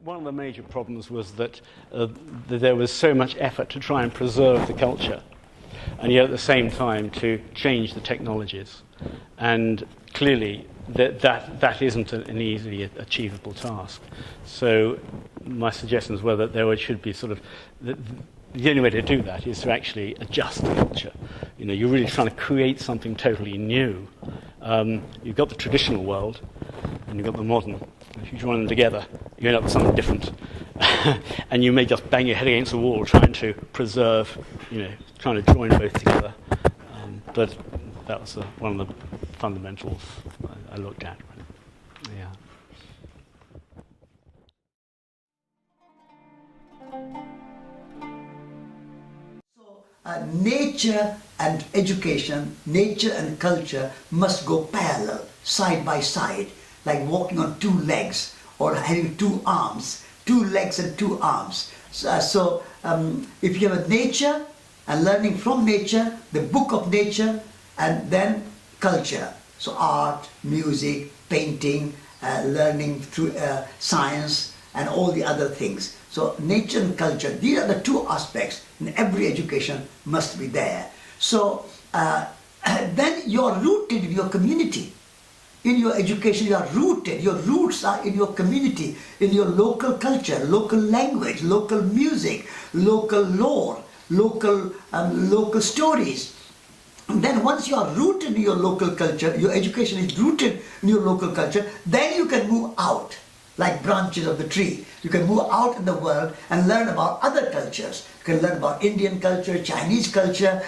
One of the major problems was that there was so much effort to try and preserve the culture, and yet at the same time to change the technologies. And clearly that isn't an easily achievable task. So my suggestions were that there should be sort of the only way to do that is to actually adjust the culture. You know, you're really trying to create something totally new. You've got the traditional world and you've got the modern. If you join them together, you end up with something different. And you may just bang your head against the wall trying to preserve, trying to join both together. But that was one of the fundamentals I looked at. Yeah. Nature and education, nature and culture must go parallel, side by side, like walking on two legs or having two arms, two legs and two arms. So if you have a nature and learning from nature, the book of nature, and then culture, so art, music, painting, learning through science and all the other things. So nature and culture, these are the two aspects in every education must be there. So then you are rooted in your community. In your education you are rooted, your roots are in your community, in your local culture, local language, local music, local lore, local stories. And then once you are rooted in your local culture, your education is rooted in your local culture, then you can move out like branches of the tree. You can move out in the world and learn about other cultures. You can learn about Indian culture, Chinese culture,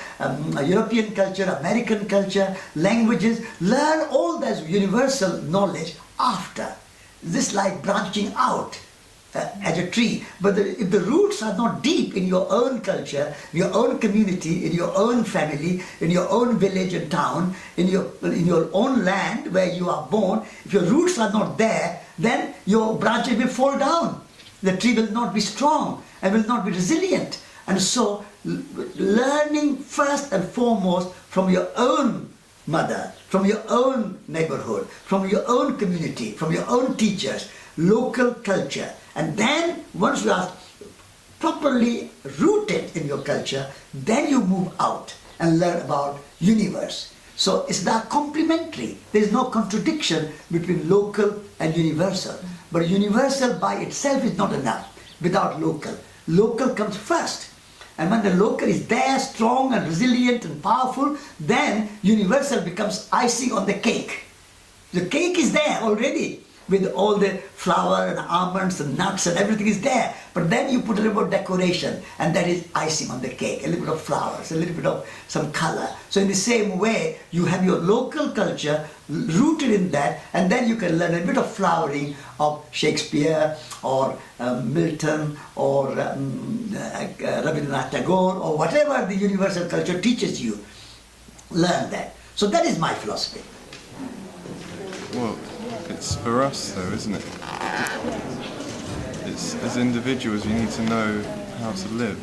European culture, American culture, languages. Learn all that universal knowledge after. This like branching out as a tree. But if the roots are not deep in your own culture, in your own community, in your own family, in your own village and town, in your own land where you are born, if your roots are not there, then your branches will fall down. The tree will not be strong and will not be resilient. And so learning first and foremost from your own mother, from your own neighborhood, from your own community, from your own teachers, local culture. And then once you are properly rooted in your culture, then you move out and learn about universe. So it's that complementary. There is no contradiction between local and universal. But universal by itself is not enough without local. Local comes first. And when the local is there, strong and resilient and powerful, then universal becomes icing on the cake. The cake is there already, with all the flour and almonds and nuts and everything is there. But then you put a little bit of decoration, and that is icing on the cake, a little bit of flowers, a little bit of some color. So in the same way, you have your local culture rooted in that, and then you can learn a bit of flowering of Shakespeare or Milton or Rabindrant Tagore or whatever the universal culture teaches you. Learn that. So that is my philosophy. Well, it's for us though, isn't it? It's, as individuals, you need to know how to live.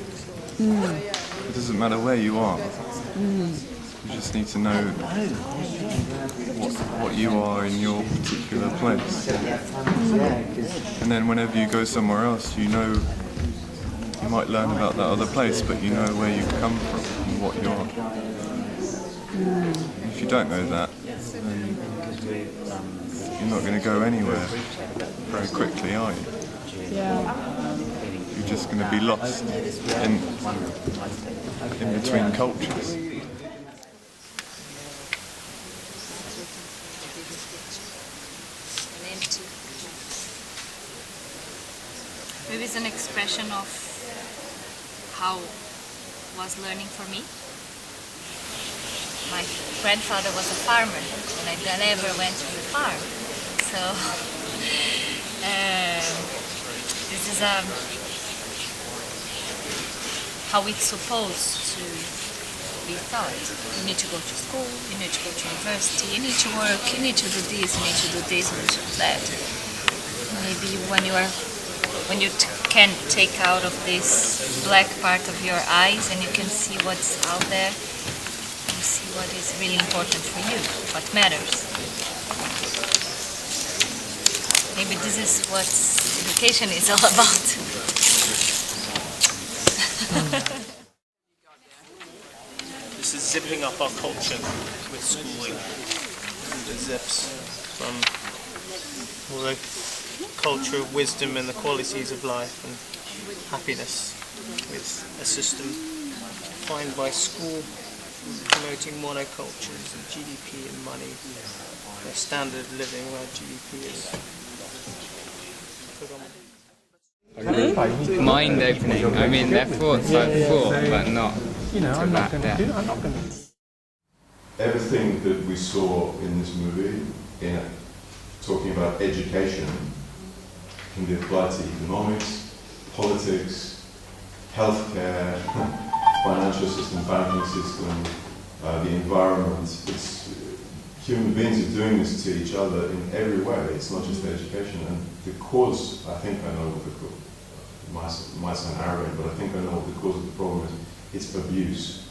It doesn't matter where you are. You just need to know what you are in your particular place. And then whenever you go somewhere else, you know, you might learn about that other place, but you know where you come from and what you are. If you don't know that, then you're not going to go anywhere very quickly, are you? Yeah. You're just going to be lost in between cultures. Maybe it's an expression of how was learning for me. My grandfather was a farmer, and I never went to the farm. So this is how it's supposed to be thought. You need to go to school, you need to go to university, you need to work, you need to do this, you need to do this, you need to do that. Maybe when you can take out of this black part of your eyes and you can see what's out there, you see what is really important for you, what matters. Maybe this is what education is all about. This is zipping up our culture with schooling. The zips from all the culture, wisdom and the qualities of life and happiness with a system defined by school, promoting monocultures and GDP and money, a standard of living where GDP is predominant. Mind opening. I mean, they're thoughts I've thought, but not to that depth. Everything that we saw in this movie, talking about education, can be applied to economics, politics, healthcare, financial system, banking system, the environment. Human beings are doing this to each other in every way. It's not just education. And the cause, I think I know what the cause, it might sound arrogant, but I think I know what the cause of the problem is. It's abuse.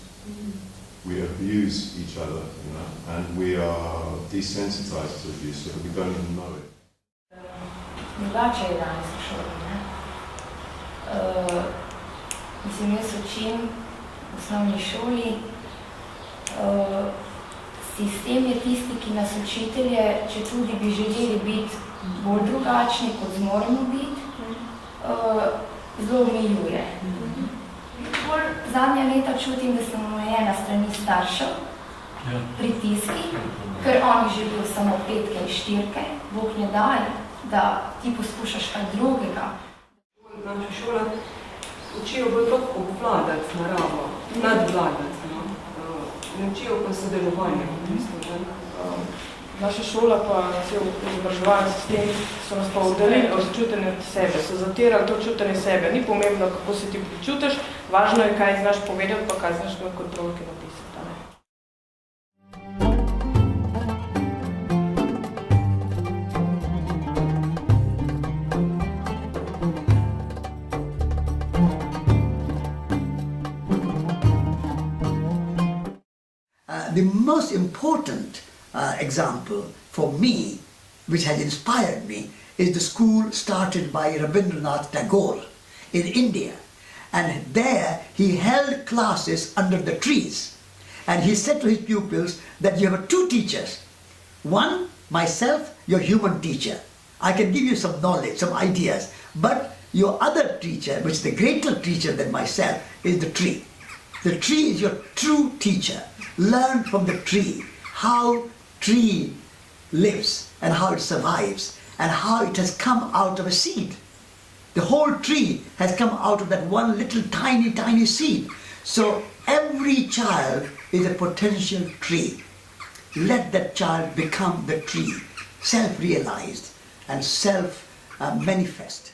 We abuse each other, you know, and we are desensitized to abuse, so that we don't even know it. Drugače je danes v šoli, ne? Mislim, jaz učim v osnovni šoli. Sistem je tisti, ki nas učitelje, če tudi bi želeli biti bolj drugačni, kot zmoremo biti, zelo omejuje. Zadnja leta čutim, da sem omejena strani staršev, pritiski, ker oni želijo samo 5 in 4, Bog ne daje, da ti poskušaš kaj drugega. Naša šola učijo bolj tako obvladati naravo, nadvladati. Ne učijo pa sodelovanje. Naša šola pa cel izobraževalni sistem so nas pa oddalili od čutenja sebe, so zatirali to čutenje sebe. Ni pomembno, kako se ti pričutiš, važno je, kaj znaš povedati, pa kaj znaš v kontrolki napisati. The most important example for me, which has inspired me, is the school started by Rabindrant Tagore in India. And there he held classes under the trees. And he said to his pupils that you have 2 teachers. One, myself, your human teacher. I can give you some knowledge, some ideas. But your other teacher, which is the greater teacher than myself, is the tree. The tree is your true teacher. Learn from the tree how tree lives and how it survives and how it has come out of a seed. The whole tree has come out of that one little tiny seed. So every child is a potential tree. Let that child become the tree, self-realized and self-manifest.